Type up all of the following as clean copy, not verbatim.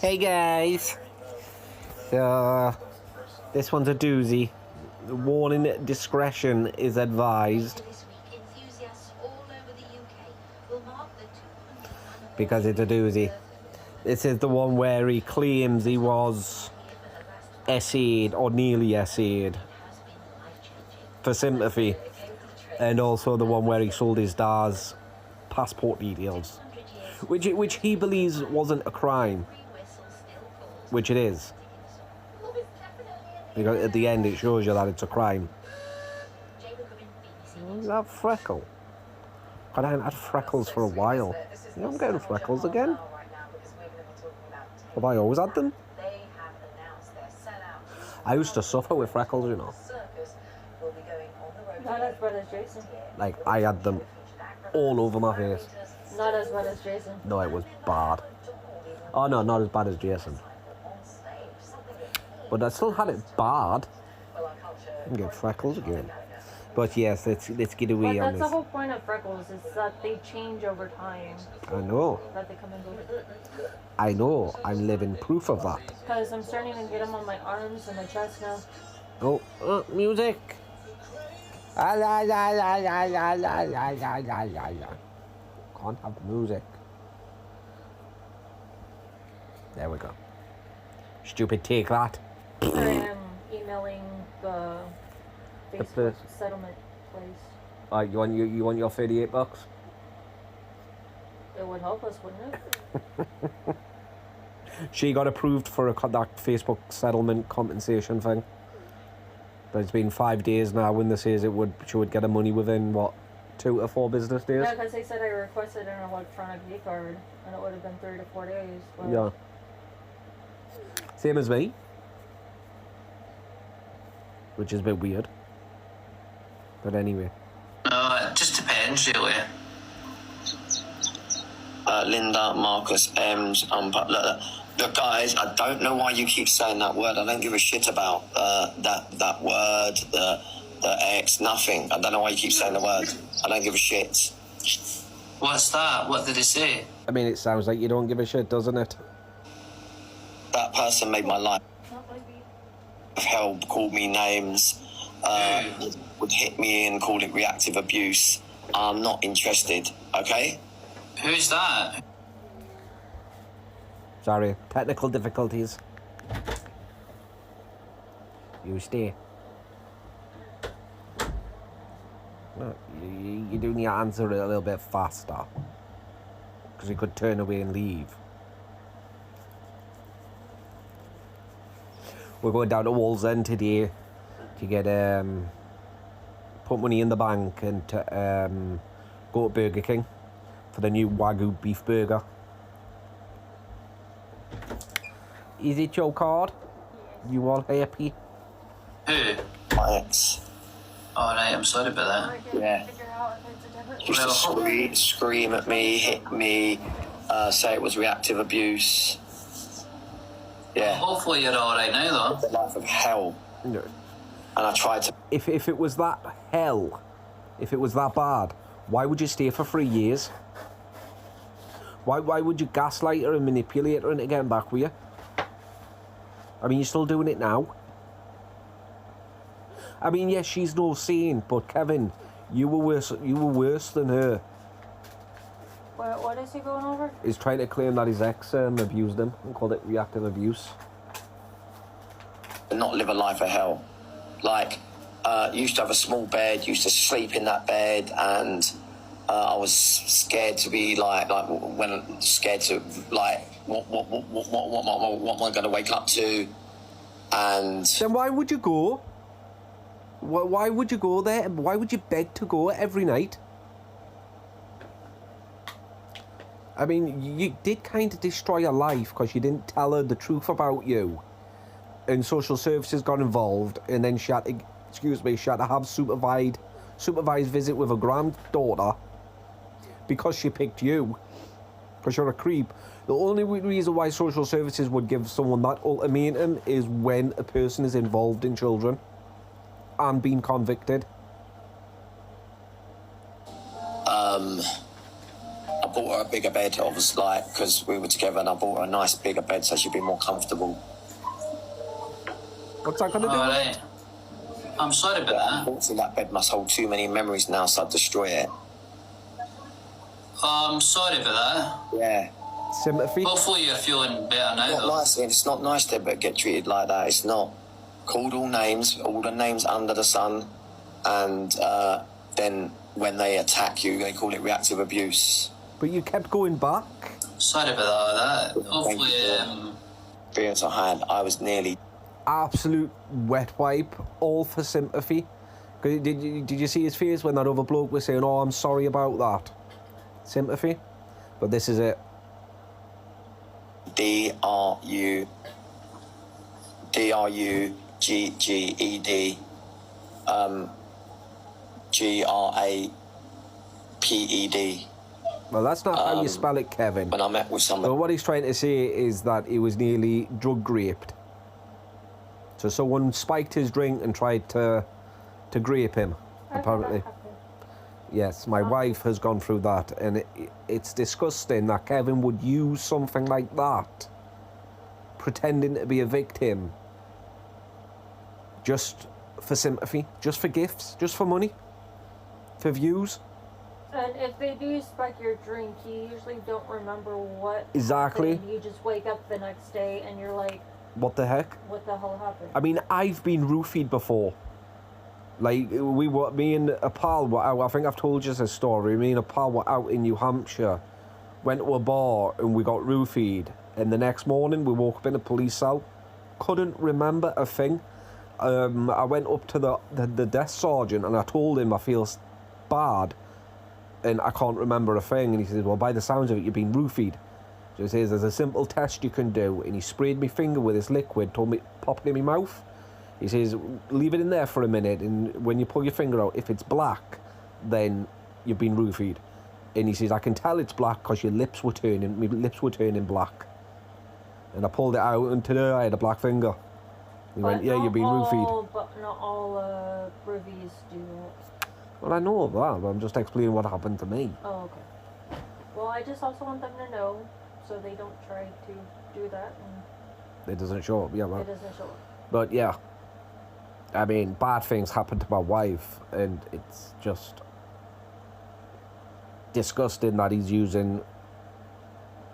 Hey guys, this one's a doozy. Warning, discretion is advised. Because it's a doozy. This is the one where he claims he was SA'd or nearly SA'd for sympathy, and also the one where he sold his dad's passport details, which he believes wasn't a crime, which it is, because at the end it shows you that it's a crime. Is that freckle? God, I haven't had freckles for a while. You know, I'm getting freckles again. Have I always had them? I used to suffer with freckles, you know. Not as bad as Jason. Like, I had them all over my face. Not as bad as Jason. No, it was bad. Oh no, not as bad as Jason. But I still had it bad. I'm getting freckles again. But yes, let's get away on But that's this. the whole point of freckles, is that they change over time. I know. That they come and go. I know. I'm living proof of that. Because I'm starting to get them on my arms and my chest now. Oh, music. Can't have music. There we go. Stupid, take that. I am emailing the Facebook settlement place. You want your $38? It would help us, wouldn't it? She got approved for that Facebook settlement compensation thing. But it's been 5 days now when they says she would get her money within, what, 2 to 4 business days? Yeah, because they said I requested an electronic V-card, and it would have been 3 to 4 days. But... Yeah. Same as me. Which is a bit weird. But anyway. No, it just depends, really. Linda, Marcus, Ems, look, guys, I don't know why you keep saying that word. I don't give a shit about that word, the X, nothing. I don't know why you keep saying the word. I don't give a shit. What's that? What did he say? I mean, it sounds like you don't give a shit, doesn't it? That person made my life hell, called me names, would hit me and call it reactive abuse. I'm not interested, okay? Who's that? Sorry, technical difficulties. You stay. No, you do need to answer it a little bit faster. Because you could turn away and leave. We're going down to Wallsend today to get put money in the bank and to go to Burger King for the new Wagyu beef burger. Is it your card? You all happy? Who? My ex. Alright, I'm sorry about that. Yeah. Used to scream at me, hit me, say it was reactive abuse. Yeah. Hopefully you're alright now, The life of hell. No. And I tried to... If it was that hell, if it was that bad, why would you stay for 3 years? Why would you gaslight her and manipulate her into getting back with you? I mean, you're still doing it now. I mean, yes, she's no saint, but Kevin, you were worse than her. What is he going over? He's trying to claim that his ex abused him and called it reactive abuse. not live a life of hell. Like, used to have a small bed, used to sleep in that bed, and I was scared to be what am I going to wake up to? And then why would you go? Why would you go there? Why would you beg to go every night? I mean, you did kind of destroy your life because you didn't tell her the truth about you. And social services got involved, and then she had to, she had to have supervised visit with her granddaughter because she picked you. Because you're a creep. The only reason why social services would give someone that ultimatum is when a person is involved in children and being convicted. I bought her a bigger bed, obviously, like, because we were together, and I bought her a nice bigger bed so she'd be more comfortable. What's that going to do? Alright. I'm sorry about that. Unfortunately, that bed must hold too many memories now, so I'd destroy it. I'm sorry about that. Yeah. Sympathy? Hopefully you're feeling better now, Not though. nice, it's not nice to get treated like that. It's not. Called all the names under the sun, and then when they attack you, they call it reactive abuse. But you kept going back. Sorry about that. Hopefully, Experience I had, I was nearly. Absolute wet wipe, all for sympathy. Did you see his face when that other bloke was saying, "Oh, I'm sorry about that"? Sympathy. But this is it. DRUGGED GRAPED. Well, that's not how you spell it, Kevin. When I met with Well, someone, what he's trying to say is that he was nearly drug raped. So someone spiked his drink and tried to grape him, apparently. Yes, my wife has gone through that, and it's disgusting that Kevin would use something like that, pretending to be a victim, just for sympathy, just for gifts, just for money, for views. And if they do spike your drink, you usually don't remember what Exactly. happened. You just wake up the next day and you're like, What the heck? what the hell happened? I mean, I've been roofied before. Like, me and a pal were out, I think I've told you this story, me and a pal were out in New Hampshire, went to a bar and we got roofied, and the next morning we woke up in a police cell, couldn't remember a thing. I went up to the desk sergeant and I told him I feel bad and I can't remember a thing, and he says, well, by the sounds of it, you've been roofied. So he says, there's a simple test you can do, and he sprayed my finger with this liquid, told me, pop it in my mouth. He says, leave it in there for a minute, and when you pull your finger out, if it's black, then you've been roofied. And he says, I can tell it's black because my lips were turning black. And I pulled it out, and today I had a black finger. He went, yeah, you've been roofied. But not all roofies do that. Well, I know that, but I'm just explaining what happened to me. Oh, okay. Well, I just also want them to know, so they don't try to do that, and It doesn't show up, yeah, well. it doesn't show up. But yeah, I mean, bad things happen to my wife, and it's just disgusting that he's using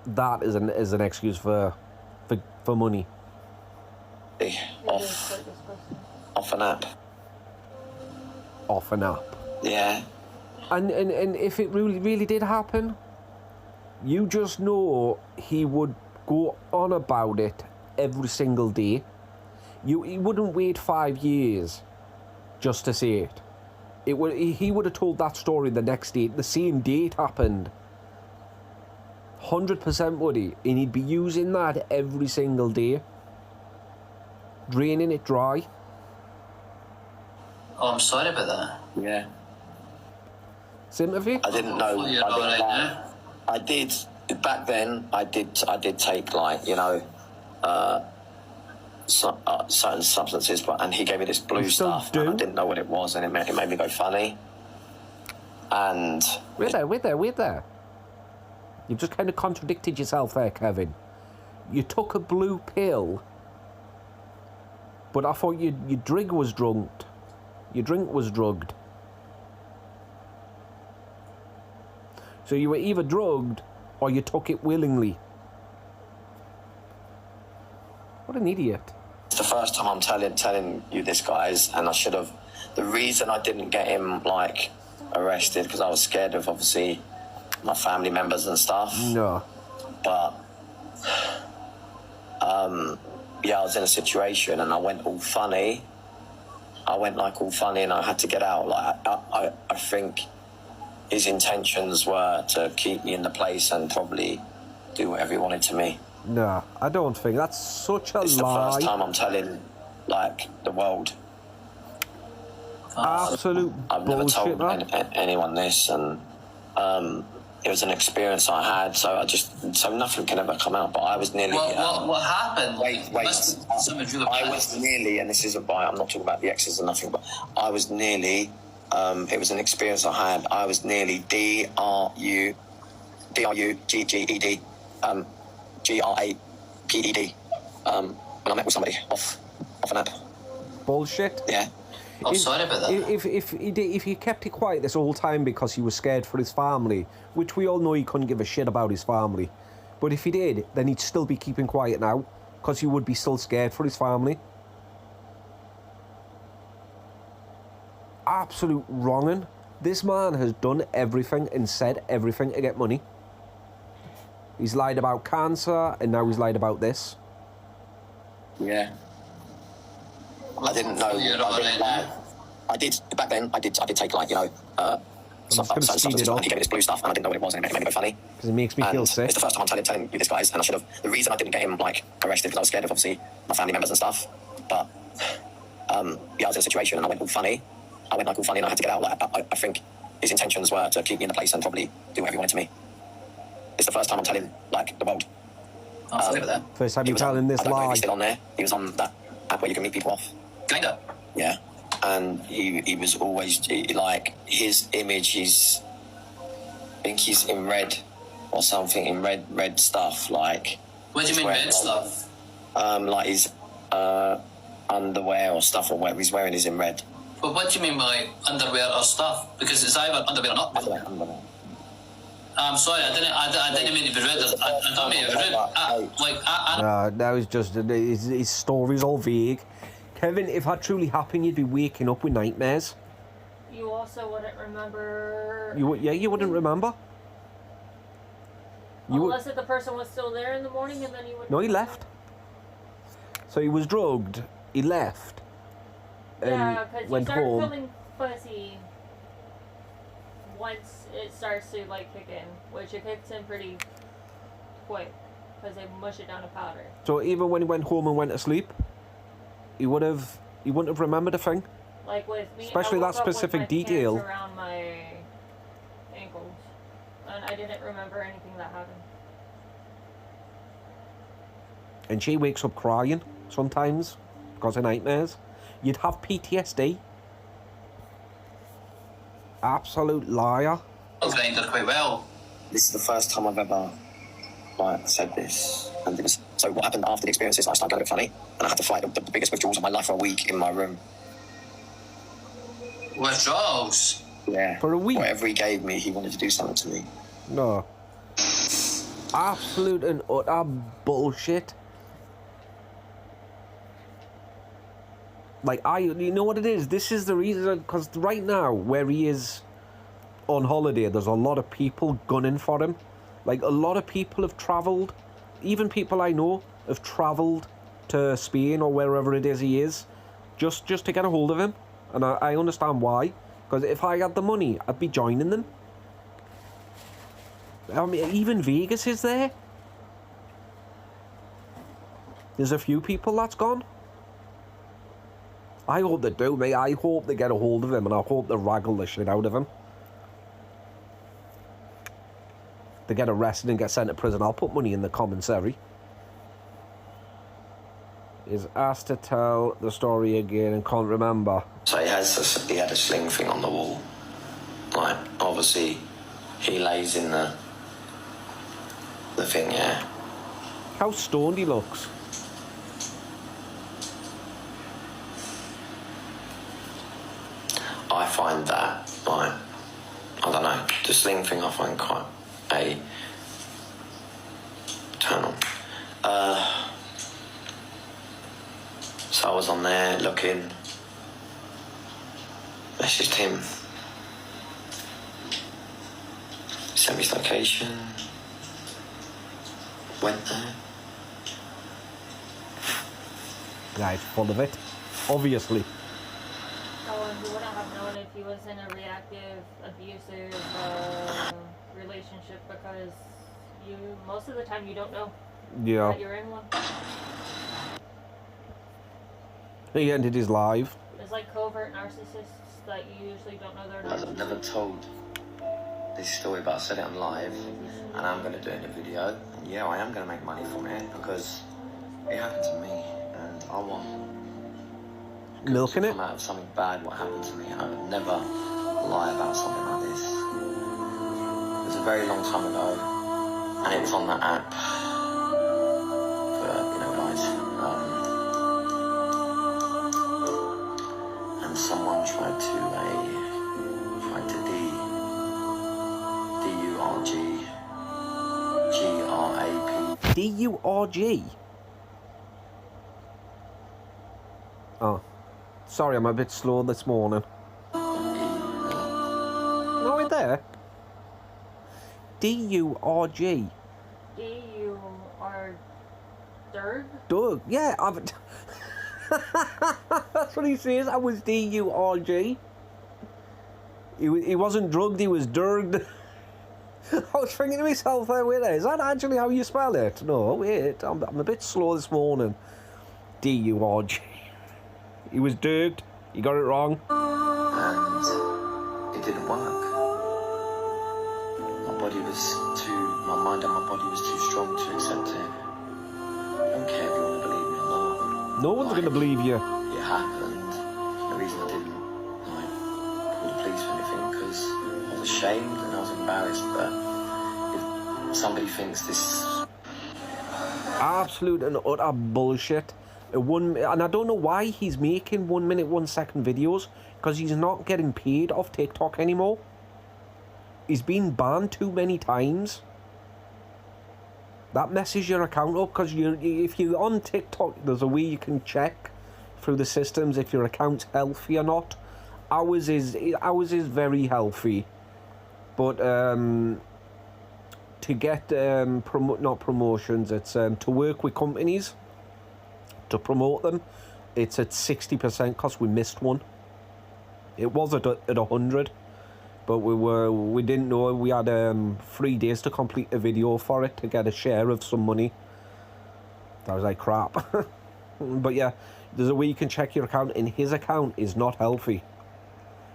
that as an excuse for money. It is Off, quite disgusting. off an app. Off and up. Yeah. And if it really did happen, you just know he would go on about it every single day. He wouldn't wait 5 years just to say it. He would have told that story the next day, the same day it happened. 100% would he, and he'd be using that every single day, draining it dry. Oh, I'm sorry about that. Yeah. Sympathy? I didn't know. Hopefully you're alright now. I did back then. I did take, like, you know, certain substances, and he gave me this blue You still stuff, do? and I didn't know what it was, and it made me go funny. And Wait there. You've just kind of contradicted yourself there, Kevin. You took a blue pill, but I thought your drink was drugged. Your drink was drugged. So you were either drugged or you took it willingly. What an idiot. it's the first time I'm telling you this, guys, and I should have. The reason I didn't get him, like, arrested, because I was scared of, obviously, my family members and stuff. No. But yeah, I was in a situation and I went all funny. And I had to get out. Like, I think his intentions were to keep me in the place and probably do whatever he wanted to me. No, I don't think. That's such a It's the lie. first time I'm telling, like, the world. Absolute I've never bullshit, told man. anyone this, and it was an experience I had, so nothing can ever come out, but I was nearly... What happened? Wait. Something really I bad. was nearly, and this isn't by, I'm not talking about the exes or nothing, but I was nearly, it was an experience I had, I was nearly DRUGGED, GRAPED. When I met with somebody off an app. Bullshit. Yeah. I'm sorry about that. If he kept it quiet this whole time because he was scared for his family, which we all know he couldn't give a shit about his family, but if he did, then he'd still be keeping quiet now because he would be still scared for his family. Absolute wronging. This man has done everything and said everything to get money. He's lied about cancer and now he's lied about this. Yeah. I didn't know. You're all right. I did back then. I did take like just gonna speed it up. He gave me this blue stuff, and I didn't know what it was, and it made me go funny. Because it makes me And feel sick. it's the first time I'm telling you this, guys, and I should have. The reason I didn't get him like arrested because I was scared of obviously my family members and stuff. But yeah, I was in a situation and I went all funny. And I had to get out. Like I think his intentions were to keep me in the place and probably do whatever he wanted to me. It's the first time I'm telling like the world. I'm sorry about that. First time He you was telling on- this I don't know if lie. he's still on there. He was on that app where you can meet people off. Kinda. Yeah, and he was always like his image is, I think he's in red or something, in red stuff like. What do you mean red stuff? Like his underwear or stuff or whatever he's wearing is in red. But what do you mean by underwear or stuff? Because it's either underwear or not. I'm sorry, I didn't mean to be rude. I don't mean to be rude. That was just his story's all vague. Kevin, if that truly happened, you'd be waking up with nightmares. You also wouldn't remember. You wouldn't remember. Unless if the person was still there in the morning and then you would. No, he left. So he was drugged. He left. And Yeah, because you went start home. feeling fuzzy once it starts to like kick in, which it kicks in pretty quick because they mush it down to powder. So even when he went home and went to sleep, he wouldn't have remembered a thing. Like with me, Especially I woke that up with specific my detail. pants around my ankles, and I didn't remember anything that happened. And she wakes up crying sometimes because of nightmares. You'd have PTSD. Absolute liar. Grinder quite well. This is the first time I've ever like said this, and it was so. What happened after the experiences? I started getting a bit funny, and I had to fight the biggest withdrawals of my life for a week in my room. Withdrawals. Yeah. For a week? Whatever he gave me, he wanted to do something to me. No. Absolute and utter bullshit. Like, you know what it is? This is the reason, because right now, where he is on holiday, there's a lot of people gunning for him. Like, a lot of people have travelled, even people I know have travelled to Spain or wherever it is he is, just to get a hold of him. And I understand why, because if I had the money, I'd be joining them. I mean, even Vegas is there. There's a few people that's gone. I hope they do, mate. I hope they get a hold of him, and I hope they raggle the shit out of him. They get arrested and get sent to prison. I'll put money in the commissary. Is asked to tell the story again and can't remember. So he had a sling thing on the wall. Like, obviously, he lays in the thing, yeah. How stoned he looks. I find that, like, I don't know, the sling thing I find quite a turn on. So I was on there looking, messaged him, sent me his location, went there. Guy's full of it. Obviously. Oh, and you wouldn't have known if he was in a reactive, abusive relationship because most of the time you don't know Yeah. that you're in one. He ended his life. It's like covert narcissists that you usually don't know they're I've never narcissists. told this story, but I said it on live, and I'm going to do it in a video. And yeah, I am going to make money from it because it happened to me, and I want Milking to it. come out of something bad. What happened to me? I would never lie about something like this. It was a very long time ago. and it was on that app for, you know, guys. And someone tried to D-U-R-G-G-R-A-P. D-U-R-G? Oh. Sorry, I'm a bit slow this morning. No, we're there. D-U-R-G. D-U-R... Doug? Doug, yeah, I've... That's what he says. I was D-U-R-G. He wasn't drugged, he was drugged. I was thinking to myself, wait there, is that actually how you spell it? No, wait, I'm a bit slow this morning. D-U-R-G. He was drugged. You got it wrong. And it didn't work. My mind and my body was too strong to accept it. I don't care if you want to believe me or not. No one's going to believe you. It happened. The reason I didn't call the police or anything, because I was ashamed and I was embarrassed. But if somebody thinks this... Absolute and utter bullshit. And I don't know why he's making 1 minute, 1 second videos, because he's not getting paid off TikTok anymore. He's been banned too many times. That messes your account up, because if you're on TikTok, there's a way you can check through the systems if your account's healthy or not. Ours is very healthy, but to get not promotions, it's to work with companies to promote them, it's at 60% because we missed one. It was at 100, but we didn't know we had 3 days to complete a video for it to get a share of some money. That was like crap. But yeah, there's a way you can check your account, and his account is not healthy.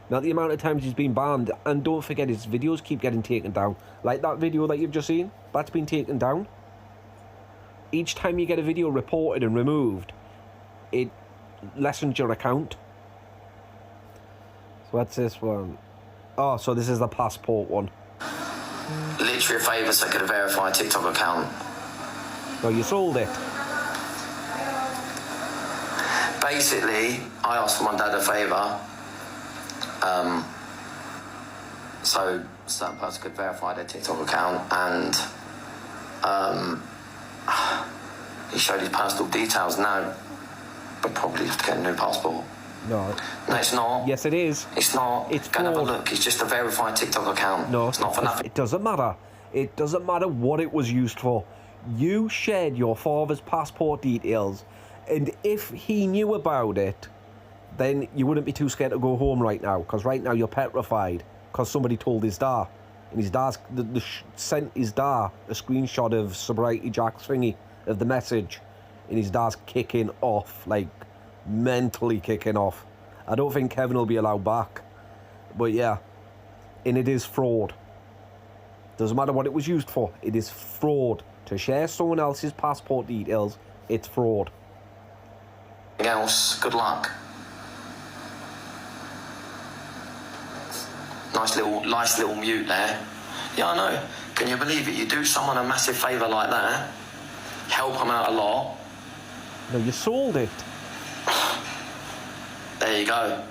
Now, the amount of times he's been banned, and don't forget his videos keep getting taken down. Like that video that you've just seen, that's been taken down. Each time you get a video reported and removed, it lessens your account. So what's this one? Oh, so this is the passport one. Literally a favour so I could verify a TikTok account. No, you sold it. Basically, I asked my dad a favour. So that person could verify their TikTok account, and he showed his personal details. Now, but probably have to get a new passport. No. No, it's not. Yes, it is. It's not. It's Go and have a fraud. look. It's just a verified TikTok account. No, it's not for nothing. It doesn't matter. It doesn't matter what it was used for. You shared your father's passport details, and if he knew about it, then you wouldn't be too scared to go home right now, because right now you're petrified, because somebody told his dad, and his dad's sent his dad a screenshot of Sobriety Jack's thingy, of the message, and his dad's kicking off, like mentally kicking off. I don't think Kevin will be allowed back, but yeah, and it is fraud. Doesn't matter what it was used for, it is fraud. To share someone else's passport details, it's fraud. Anything else, good luck. Nice little mute there. Yeah, I know. Can you believe it? You do someone a massive favour like that, help them out a lot. No, you sold it. There you go.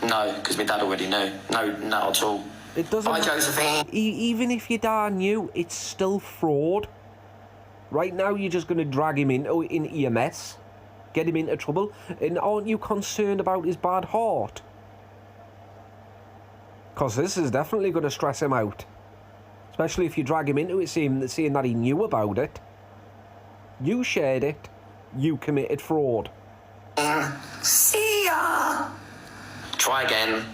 No, because my dad already knew. No, not at all. It doesn't. Bye, Josephine. Even if your dad knew, it's still fraud. Right now, you're just going to drag him in EMS, get him into trouble, and aren't you concerned about his bad heart? Because this is definitely going to stress him out. Especially if you drag him into it, saying that he knew about it. You shared it. You committed fraud. See ya. Try again.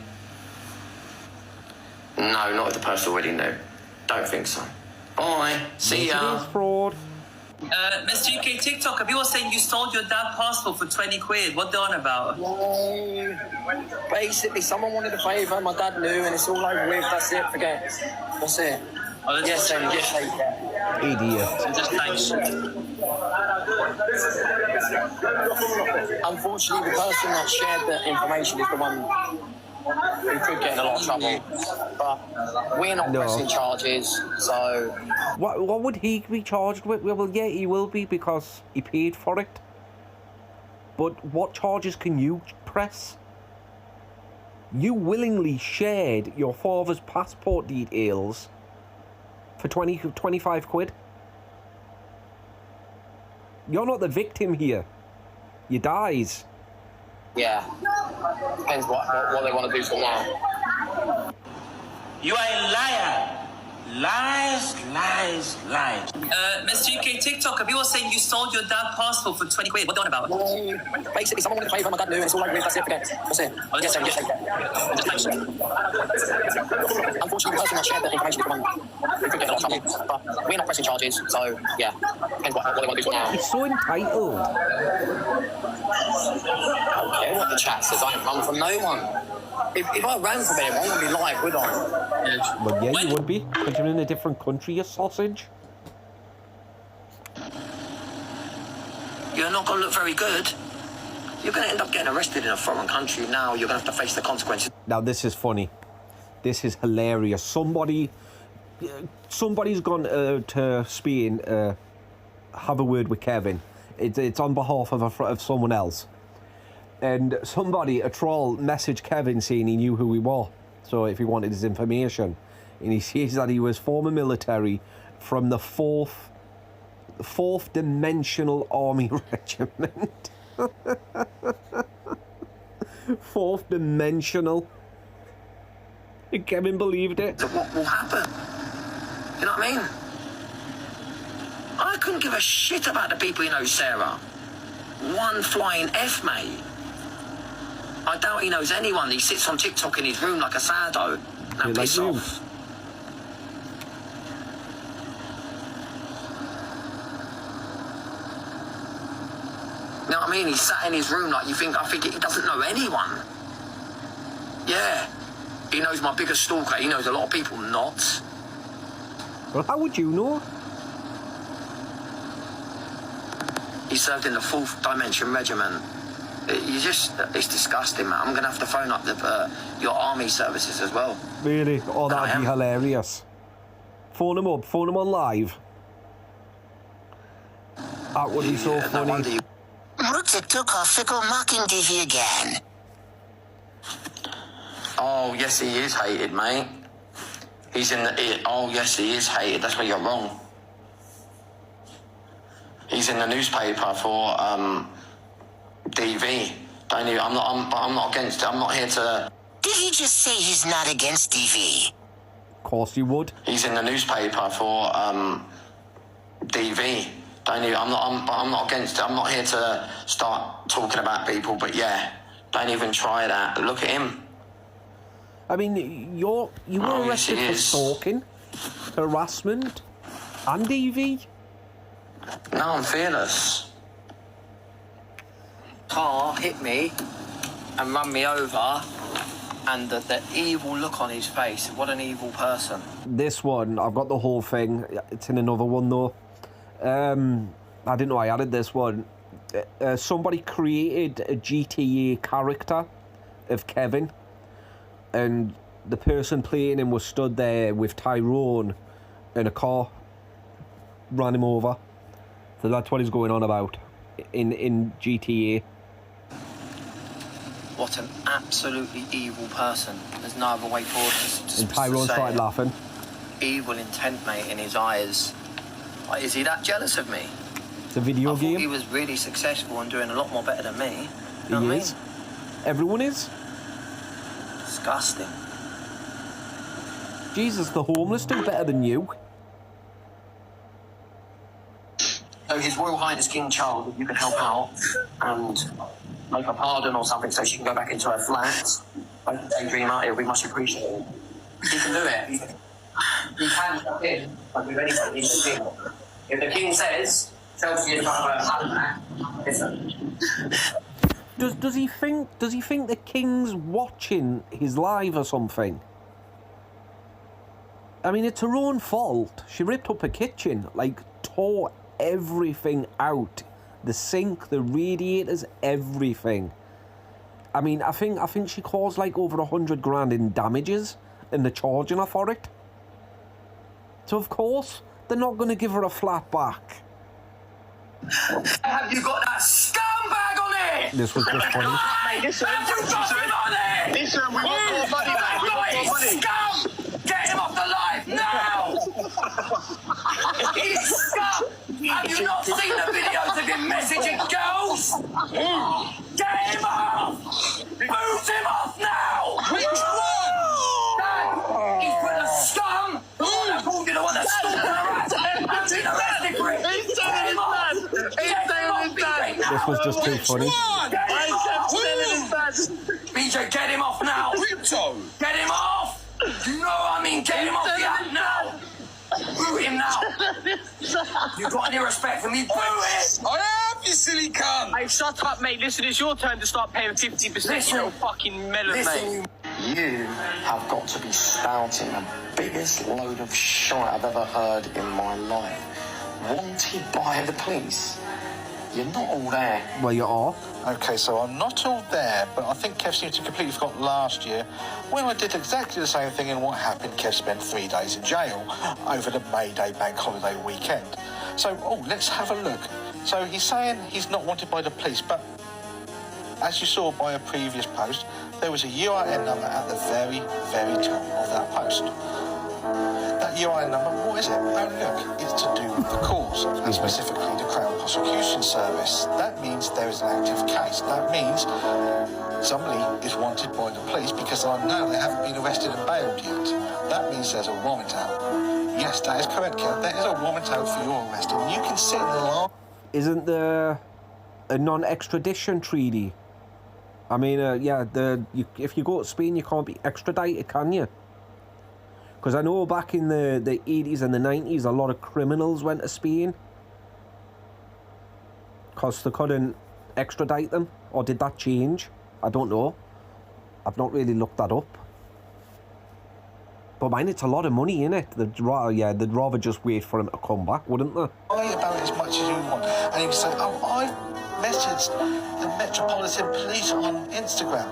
No, not if the person already knew. Don't think so. Bye. See Yes, ya. it is fraud. Mr. UK TikTok, people were saying you sold your dad passport for 20 quid. What they on about? No. Basically, someone wanted a favour, my dad knew, and it's all over with. That's it, forget it. That's it. Oh, that's Yes, just, yes, Idiot. just thanks. Unfortunately, the person that shared the information is the one he could get in a lot of trouble. But we're not No. pressing charges, so What would he be charged with? Well, yeah, he will be because he paid for it. But what charges can you press? You willingly shared your father's passport details for 25 quid. You're not the victim here. You dies. yeah. Depends what they want to do from now. You are a liar. Lies, lies, lies. Mr. UK TikToker, people are saying you sold your dad passport for 20 quid. What are you on about? Basically, someone wanted to pay for my dad knew, and it's all over with. That's it, forget it. That's it. Yes, sir, yes, sir. Unfortunately, the person that shared that information with someone who could get in a lot of trouble. But we're not pressing charges, so yeah. Depends what they want to do from now. He's so entitled. I don't care what the chat says. I ain't run from no one. If I ran from anyone, I wouldn't be live, would I? Well, yeah, you would be, because you're in a different country, you sausage. You're not going to look very good. You're going to end up getting arrested in a foreign country now. You're going to have to face the consequences. Now, this is funny. This is hilarious. Somebody's gone to Spain, have a word with Kevin. It's on behalf of someone else. And somebody, a troll, messaged Kevin saying he knew who he was. So if he wanted his information. And he says that he was former military from the 4th Dimensional Army Regiment. 4th Dimensional. And Kevin believed it. So what will happen? You know what I mean? I couldn't give a shit about the people who know Sarah. One flying F, mate. I doubt he knows anyone. He sits on TikTok in his room like a sado. Now Yeah, piss like you. off. You know what I mean? He sat in his room like I think he doesn't know anyone. Yeah. He knows my biggest stalker. He knows a lot of people not. Well, how would you know? He served in the 4th Dimension Regiment. It's disgusting, man. I'm going to have to phone up your army services as well. Really? Oh, I that'd be am. hilarious. Phone him up. Phone him on live. That would be so No funny. wonder you... Rutger took our fickle mocking Divvy again. Oh, yes, he is hated, mate. He's in the... Oh, yes, he is hated. That's where you're wrong. He's in the newspaper for DV. Don't you? I'm not against it. I'm not here to... Did he just say he's not against DV? Of course you would. He's in the newspaper for DV. Don't you? I'm not against it. I'm not here to start talking about people, but yeah, don't even try that. Look at him. I mean, you were Oh, yes, arrested he for is. stalking, harassment, and DV. No, I'm fearless. Car hit me and run me over, and the evil look on his face. What an evil person. This one, I've got the whole thing. It's in another one though. I didn't know I added this one. Somebody created a GTA character of Kevin, and the person playing him was stood there with Tyrone in a car, ran him over. So that's what he's going on about in GTA. What an absolutely evil person. There's no other way forward to And Tyrone say started it. laughing. Evil intent, mate, in his eyes. Like, is he that jealous of me? It's a video I thought he game. was really successful and doing a lot more better than me. You know He what I is. mean? Everyone is. Disgusting. Jesus, the homeless do better than you. So His Royal Highness King Charles, if you can help out and make a pardon or something so she can go back into her flat, daydream out, it would be much appreciated. He can do it. He can step in, like with anything, he's the king. If the king says, Chelsea is about listen. Does he think the king's watching his live or something? I mean, it's her own fault. She ripped up her kitchen, like tore everything out. The sink, the radiators, everything. I mean, I think she caused like over 100 grand in damages, and they're charging her for it. So of course they're not going to give her a flat back. Have you got that scumbag on it? This was just funny. Have you got him on it? Listen, we want more money, mate. We want more money. Scum! Get him off the live now! He's scum! Have you not seen the videos of him messaging girls? Get him off! Boot him off now! Which one? Dad, he's put a scum! I called you the one that's stalking her ass! I've been arrested for it! He's telling his dad! He's telling his dad! This was just too funny. I'm telling his dad! BJ, get him off now! Get him off! You know what I mean? Get him off the app now! Boot him now! You got any respect for me? Boot him! I have, you silly cunt! Hey, shut up, mate. Listen, it's your turn to start paying 50%, Listen. you little fucking melon, mate. Listen, You have got to be spouting the biggest load of shit I've ever heard in my life. Wanted by the police. You're not all there. Well, you are. Okay, so I'm not all there, but I think Kev seems to completely forgot last year when I did exactly the same thing, and what happened, Kev spent 3 days in jail over the May Day bank holiday weekend. So, let's have a look. So he's saying he's not wanted by the police, but as you saw by a previous post, there was a UIN number at the very, very top of that post. That UIN number, what is it? Oh look, it's to do with the cause, and specifically the Crown Prosecution Service. That means there is an active case. That means somebody is wanted by the police because I know they haven't been arrested and bailed yet. That means there's a warrant out. Yes, that is correct, Kev. There is a warrant out for your arrest, and you can sit in the law. Isn't there a non-extradition treaty? I mean, if you go to Spain, you can't be extradited, can you? Because I know back in the 80s and the 90s, a lot of criminals went to Spain. Because they couldn't extradite them. Or did that change? I don't know. I've not really looked that up. But man, it's a lot of money, innit? They'd rather just wait for him to come back, wouldn't they? Lie about it as much as you want. And you can say, I've messaged the Metropolitan Police on Instagram.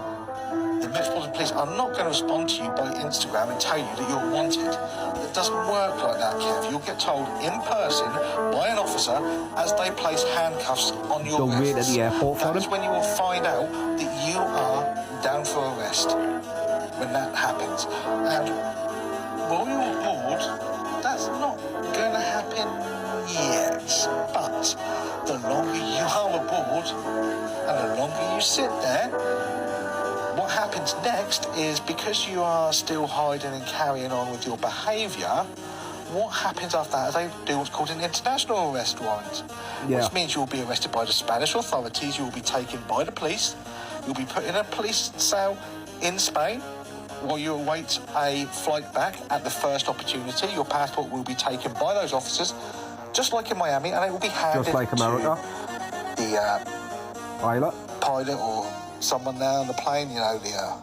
The Metropolitan Police are not going to respond to you by Instagram and tell you that you're wanted. It doesn't work like that, Kev. You'll get told in person by an officer as they place handcuffs on your Don't wait at wrists. the airport for That's them. when you will find out that you are down for arrest. When that happens. And while you're aboard, that's not going to happen yet. But the longer you are aboard and the longer you sit there, what happens next is, because you are still hiding and carrying on with your behaviour, what happens after that is they do what's called an international arrest warrant. Yeah. Which means you'll be arrested by the Spanish authorities, you'll be taken by the police, you'll be put in a police cell in Spain while you await a flight back at the first opportunity. Your passport will be taken by those officers, just like in Miami, and it will be handed Just like America. to the Pilot. pilot or someone there on the plane, the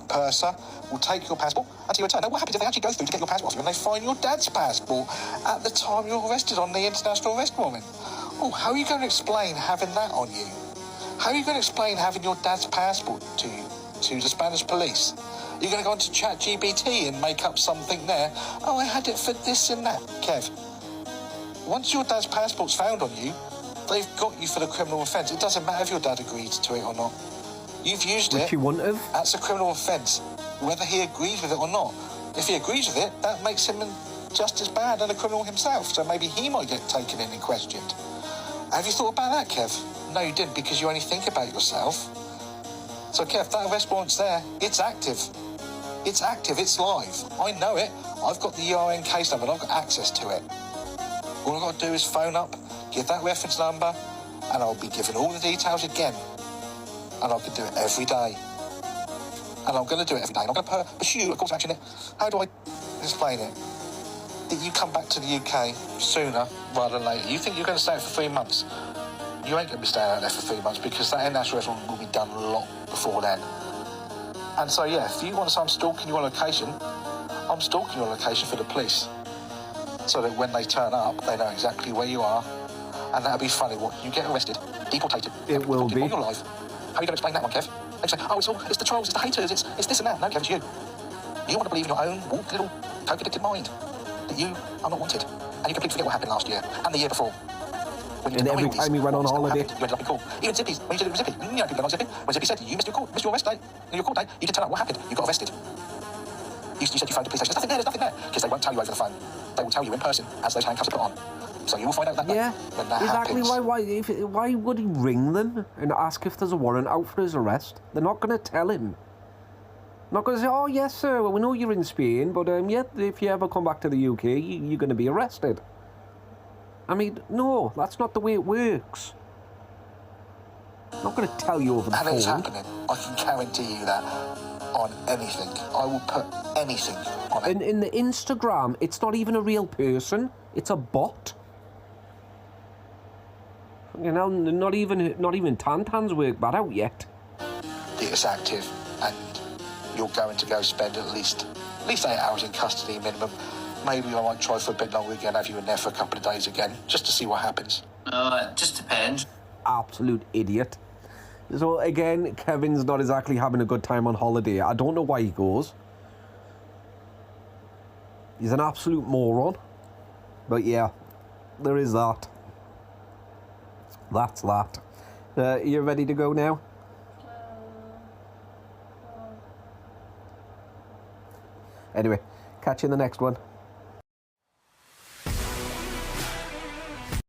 purser, will take your passport until you return. Now, what happens if they actually go through to get your passport off you and they find your dad's passport at the time you're arrested on the international arrest warrant? How are you going to explain having that on you? How are you going to explain having your dad's passport to the Spanish police? You're going to go onto ChatGPT and make up something there? I had it for this and that. Kev, once your dad's passport's found on you, they've got you for the criminal offence. It doesn't matter if your dad agrees to it or not. You've used Which it. you wouldn't have. That's a criminal offence, whether he agrees with it or not. If he agrees with it, that makes him just as bad and a criminal himself, so maybe he might get taken in and questioned. Have you thought about that, Kev? No, you didn't, because you only think about yourself. So, Kev, that arrest warrant's there. It's active. It's active. It's live. I know it. I've got the URN case number and I've got access to it. All I've got to do is phone up, give that reference number, and I'll be given all the details again. And I could do it every day. And I'm going to do it every day. And I'm going to pursue a course of action. How do I explain it? That you come back to the UK sooner rather than later. You think you're going to stay out for 3 months. You ain't going to be staying out there for 3 months, because that international arrest will be done a lot before then. And so, yeah, if you want to say I'm stalking your location, I'm stalking your location for the police. So that when they turn up, they know exactly where you are. And that'll be funny. What, you get arrested, deportated. It will be. All your life. How are you going to explain that one, Kev? They say, oh, it's the trolls, it's the haters, it's this and that. No, Kevin, it's you. You want to believe in your own warped little coke-addicted mind that you are not wanted. And you completely forget what happened last year and the year before. And every time he went on holiday. You ended up in court. Even Zippy's, when you did it with Zippy, you know people don't like Zippy. When Zippy said you missed your arrest date, your court date, you did tell out what happened. You got arrested. You said you phoned the police station. There's nothing there. Because they won't tell you over the phone. They will tell you in person as those handcuffs are put on. So you will find out that Yeah, when that exactly. happens. Why would he ring them and ask if there's a warrant out for his arrest? They're not going to tell him. Not going to say, oh, yes, sir, well, we know you're in Spain, but yeah, if you ever come back to the UK, you're going to be arrested. I mean, no, that's not the way it works. I'm not going to tell you over the phone. And it's happening. I can guarantee you that on anything. I will put anything on it. In the Instagram, it's not even a real person. It's a bot. You know, not even Tantan's worked that out yet. It's active, and you're going to go spend at least 8 hours in custody minimum. Maybe I might try for a bit longer again, have you in there for a couple of days again, just to see what happens. It just depends. Absolute idiot. So again, Kevin's not exactly having a good time on holiday. I don't know why he goes. He's an absolute moron. But yeah, there is that. That's that. You ready to go now? Anyway, catch you in the next one.